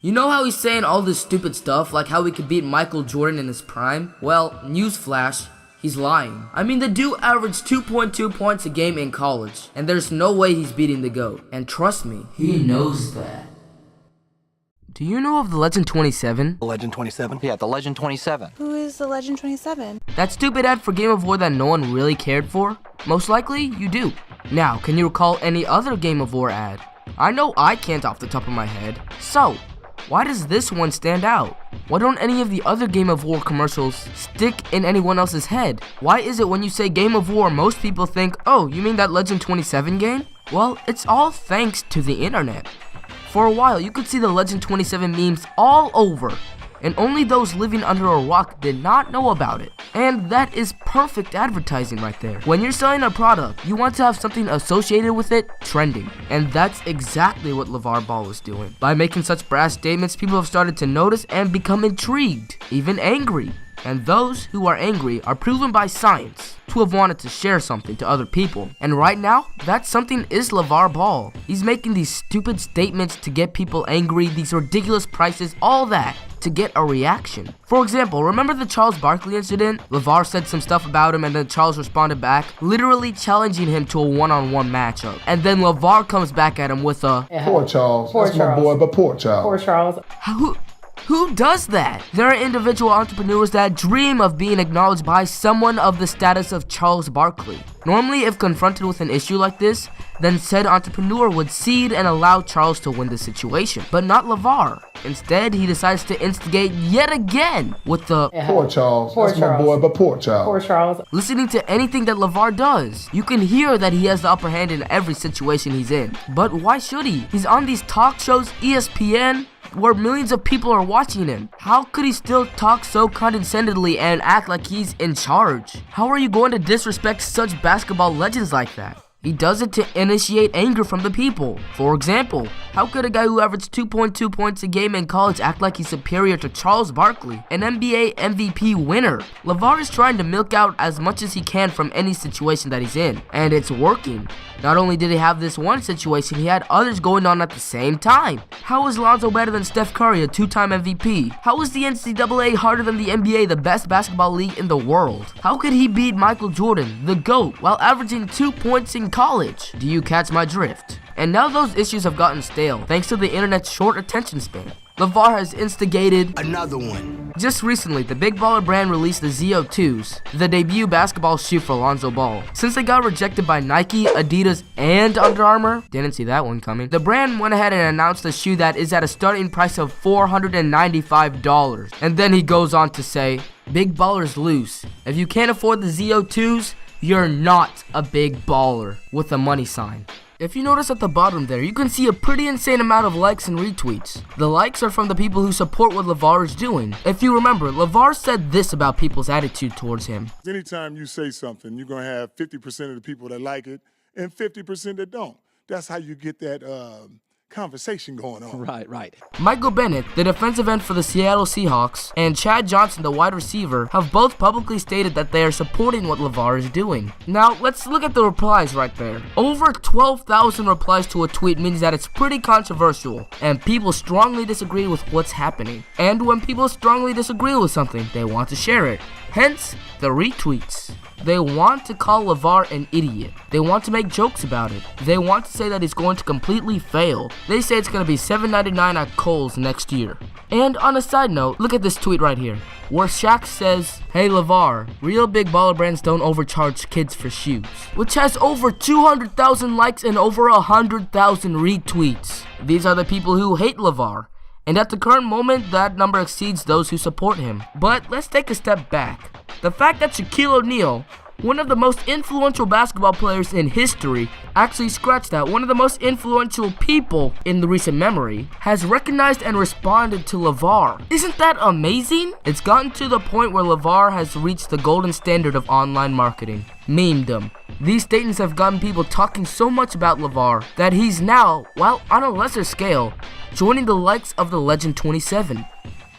You know how he's saying all this stupid stuff, like how he could beat Michael Jordan in his prime? Well, newsflash, he's lying. I mean, the dude averaged 2.2 points a game in college, and there's no way he's beating the GOAT. And trust me, he knows that. Do you know of the Legend 27? The Legend 27? Yeah, the Legend 27. Who is the Legend 27? That stupid ad for Game of War that no one really cared for? Most likely, you do. Now, can you recall any other Game of War ad? I know I can't off the top of my head. So, why does this one stand out? Why don't any of the other Game of War commercials stick in anyone else's head? Why is it when you say Game of War, most people think, oh, you mean that Legend 27 game? Well, it's all thanks to the internet. For a while, you could see the Legend 27 memes all over, and only those living under a rock did not know about it. And that is perfect advertising right there. When you're selling a product, you want to have something associated with it trending. And that's exactly what LaVar Ball is doing. By making such brash statements, people have started to notice and become intrigued, even angry. And those who are angry are proven by science to have wanted to share something to other people. And right now, that something is LaVar Ball. He's making these stupid statements to get people angry, these ridiculous prices, all that, to get a reaction. For example, remember the Charles Barkley incident? LaVar said some stuff about him and then Charles responded back, literally challenging him to a one-on-one matchup. And then LaVar comes back at him with a, Poor Charles. Poor That's Charles. my boy, but poor Charles. Poor Charles. Who does that? There are individual entrepreneurs that dream of being acknowledged by someone of the status of Charles Barkley. Normally, if confronted with an issue like this, then said entrepreneur would cede and allow Charles to win the situation. But not LaVar. Instead, he decides to instigate yet again with the Poor Charles. Poor That's Charles. my boy, but poor Charles. Poor Charles. listening to anything that LaVar does. You can hear that he has the upper hand in every situation he's in. But why should he? He's on these talk shows, ESPN, where millions of people are watching him. How could he still talk so condescendingly and act like he's in charge? How are you going to disrespect such basketball legends like that? He does it to initiate anger from the people. For example, how could a guy who averaged 2.2 points a game in college act like he's superior to Charles Barkley, an NBA MVP winner? LaVar is trying to milk out as much as he can from any situation that he's in, and it's working. Not only did he have this one situation, he had others going on at the same time. How is Lonzo better than Steph Curry, a two-time MVP? How is the NCAA harder than the NBA, the best basketball league in the world? How could he beat Michael Jordan, the GOAT, while averaging 2 points in college? Do you catch my drift? And now those issues have gotten stale, thanks to the internet's short attention span. LaVar has instigated Another one. Just recently, the Big Baller brand released the ZO2s, the debut basketball shoe for Lonzo Ball. Since they got rejected by Nike, Adidas, and Under Armour, didn't see that one coming, the brand went ahead and announced a shoe that is at a starting price of $495. And then he goes on to say, Big Ballers loose. If you can't afford the ZO2s, you're not a big baller, with a money sign. If you notice at the bottom there, you can see a pretty insane amount of likes and retweets. The likes are from the people who support what LaVar is doing. If you remember, LaVar said this about people's attitude towards him. Anytime you say something, you're going to have 50% of the people that like it and 50% that don't. That's how you get that conversation going on. Right. Michael Bennett, the defensive end for the Seattle Seahawks, and Chad Johnson, the wide receiver, have both publicly stated that they are supporting what LaVar is doing. Now, let's look at the replies right there. Over 12,000 replies to a tweet means that it's pretty controversial, and people strongly disagree with what's happening. And when people strongly disagree with something, they want to share it. Hence, the retweets. They want to call LaVar an idiot. They want to make jokes about it. They want to say that he's going to completely fail. They say it's going to be $7.99 at Kohl's next year. And on a side note, look at this tweet right here, where Shaq says, Hey LaVar, real big baller brands don't overcharge kids for shoes, which has over 200,000 likes and over 100,000 retweets. These are the people who hate LaVar. And at the current moment, that number exceeds those who support him. But let's take a step back. The fact that Shaquille O'Neal, one of the most influential basketball players in history, actually scratch that, one of the most influential people in the recent memory, has recognized and responded to LaVar. Isn't that amazing? It's gotten to the point where LaVar has reached the golden standard of online marketing, memedom. These statements have gotten people talking so much about LaVar that he's now, while on a lesser scale, joining the likes of the Legend 27.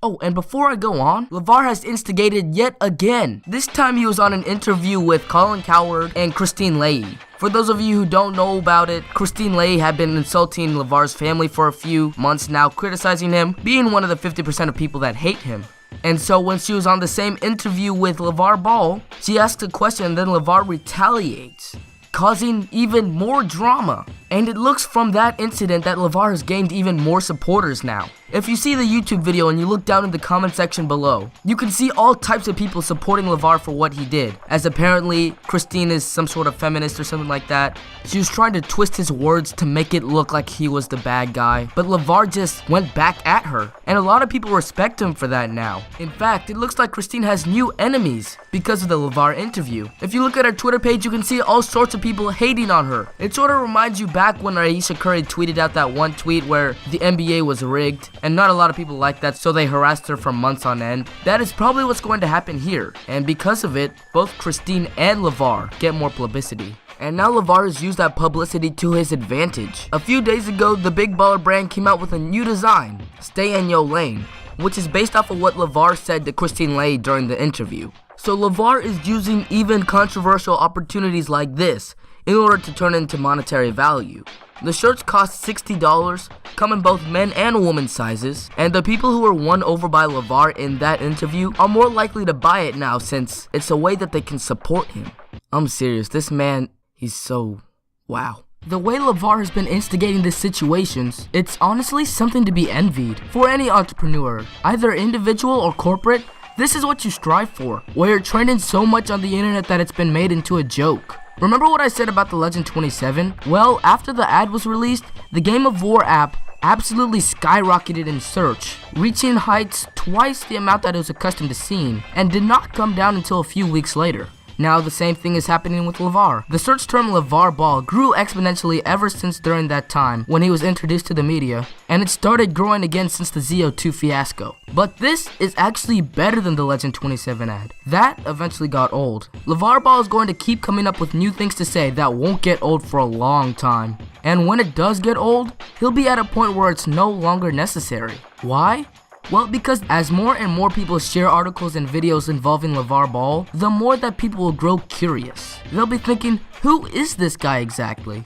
Oh, and before I go on, LaVar has instigated yet again. This time he was on an interview with Colin Cowherd and Christine Leahy. For those of you who don't know about it, Christine Leahy had been insulting LaVar's family for a few months now, criticizing him, being one of the 50% of people that hate him. And so when she was on the same interview with LaVar Ball, she asked a question and then LaVar retaliates, causing even more drama. And it looks from that incident that LaVar has gained even more supporters now. If you see the YouTube video and you look down in the comment section below, you can see all types of people supporting LaVar for what he did, as apparently Christine is some sort of feminist or something like that. She was trying to twist his words to make it look like he was the bad guy, but LaVar just went back at her, and a lot of people respect him for that now. In fact, it looks like Christine has new enemies because of the LaVar interview. If you look at her Twitter page, you can see all sorts of people hating on her. It sort of reminds you back when Ayesha Curry tweeted out that one tweet where the NBA was rigged, and not a lot of people liked that, so they harassed her for months on end. That is probably what's going to happen here, and because of it, both Christine and LaVar get more publicity. And now LaVar has used that publicity to his advantage. A few days ago, the Big Baller brand came out with a new design, Stay in Your Lane, which is based off of what LaVar said to Christine Leahy during the interview. So LaVar is using even controversial opportunities like this in order to turn into monetary value. The shirts cost $60, come in both men and women sizes, and the people who were won over by LaVar in that interview are more likely to buy it now since it's a way that they can support him. I'm serious, this man, he's so wow. The way LaVar has been instigating these situations, it's honestly something to be envied. For any entrepreneur, either individual or corporate, this is what you strive for, where you're trending so much on the internet that it's been made into a joke. Remember what I said about the Legend 27? Well, after the ad was released, the Game of War app absolutely skyrocketed in search, reaching heights twice the amount that it was accustomed to seeing, and did not come down until a few weeks later. Now the same thing is happening with LaVar. The search term LaVar Ball grew exponentially ever since during that time when he was introduced to the media, and it started growing again since the ZO2 fiasco. But this is actually better than the Legend 27 ad. That eventually got old. LaVar Ball is going to keep coming up with new things to say that won't get old for a long time. And when it does get old, he'll be at a point where it's no longer necessary. Why? Well, because as more and more people share articles and videos involving LaVar Ball, the more that people will grow curious. They'll be thinking, who is this guy exactly?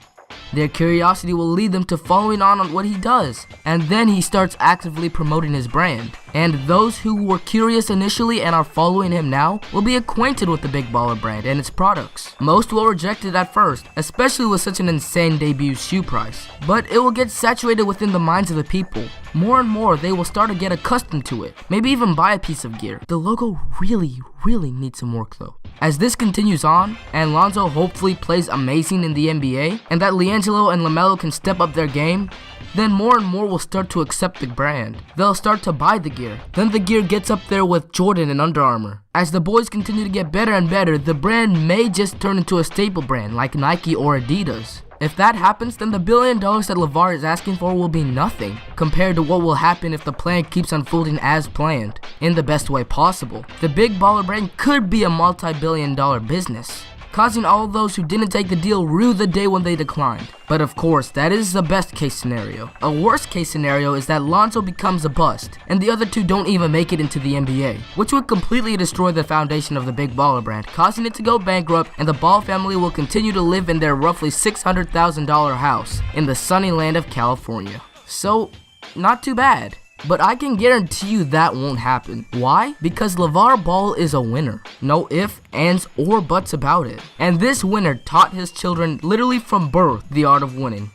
Their curiosity will lead them to following on what he does, and then he starts actively promoting his brand. And those who were curious initially and are following him now will be acquainted with the Big Baller brand and its products. Most will reject it at first, especially with such an insane debut shoe price. But it will get saturated within the minds of the people. More and more, they will start to get accustomed to it. Maybe even buy a piece of gear. The logo really needs some work though. As this continues on, and Lonzo hopefully plays amazing in the NBA, and that LiAngelo and LaMelo can step up their game, then more and more will start to accept the brand. They'll start to buy the gear. Then the gear gets up there with Jordan and Under Armour. As the boys continue to get better and better, the brand may just turn into a staple brand like Nike or Adidas. If that happens, then the $1 billion that LaVar is asking for will be nothing compared to what will happen if the plan keeps unfolding as planned, in the best way possible. The Big Baller brand could be a multi-billion-dollar business, causing all those who didn't take the deal rue the day when they declined. But of course, that is the best case scenario. A worst case scenario is that Lonzo becomes a bust, and the other two don't even make it into the NBA, which would completely destroy the foundation of the Big Baller brand, causing it to go bankrupt, and the Ball family will continue to live in their roughly $600,000 house in the sunny land of California. So, not too bad. But I can guarantee you that won't happen. Why? Because LaVar Ball is a winner. No ifs, ands, or buts about it. And this winner taught his children literally from birth the art of winning.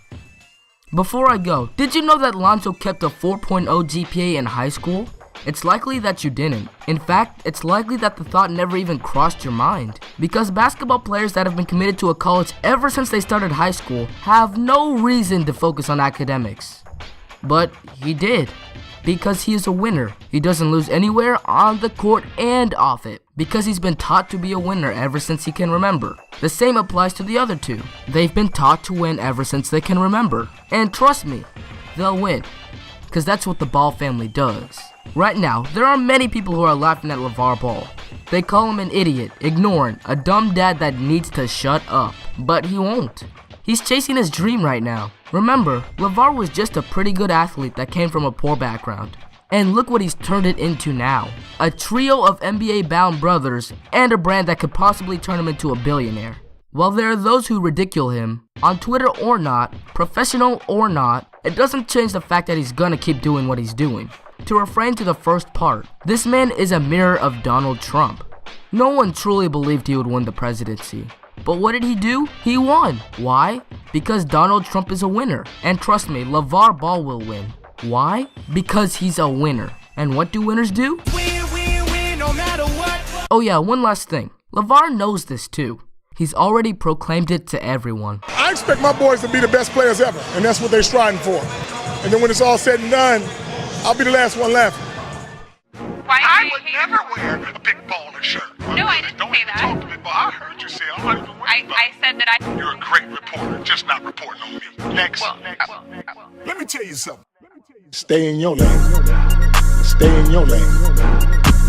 Before I go, did you know that Lonzo kept a 4.0 GPA in high school? It's likely that you didn't. In fact, it's likely that the thought never even crossed your mind. Because basketball players that have been committed to a college ever since they started high school have no reason to focus on academics. But he did. Because he is a winner. He doesn't lose anywhere on the court and off it. Because he's been taught to be a winner ever since he can remember. The same applies to the other two. They've been taught to win ever since they can remember. And trust me, they'll win. Because that's what the Ball family does. Right now, there are many people who are laughing at LaVar Ball. They call him an idiot, ignoring, a dumb dad that needs to shut up. But he won't. He's chasing his dream right now. Remember, LaVar was just a pretty good athlete that came from a poor background. And look what he's turned it into now. A trio of NBA-bound brothers and a brand that could possibly turn him into a billionaire. While there are those who ridicule him, on Twitter or not, professional or not, it doesn't change the fact that he's gonna keep doing what he's doing. To refrain to the first part, this man is a mirror of Donald Trump. No one truly believed he would win the presidency. But what did he do? He won. Why? Because Donald Trump is a winner. And trust me, LaVar Ball will win. Why? Because he's a winner. And what do winners do? Win, no matter what. Oh yeah, one last thing. LaVar knows this too. He's already proclaimed it to everyone. I expect my boys to be the best players ever, and that's what they're striving for. And then when it's all said and done, I'll be the last one laughing. I would never wear a big baller shirt. No, I didn't say that. Talk to me, but I heard you say I'm not even worried about I said that I... You're a great reporter, just not reporting on me. Next. Let me tell you something. Stay in your lane. Stay in your lane.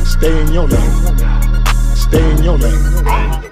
Stay in your lane. Stay in your lane.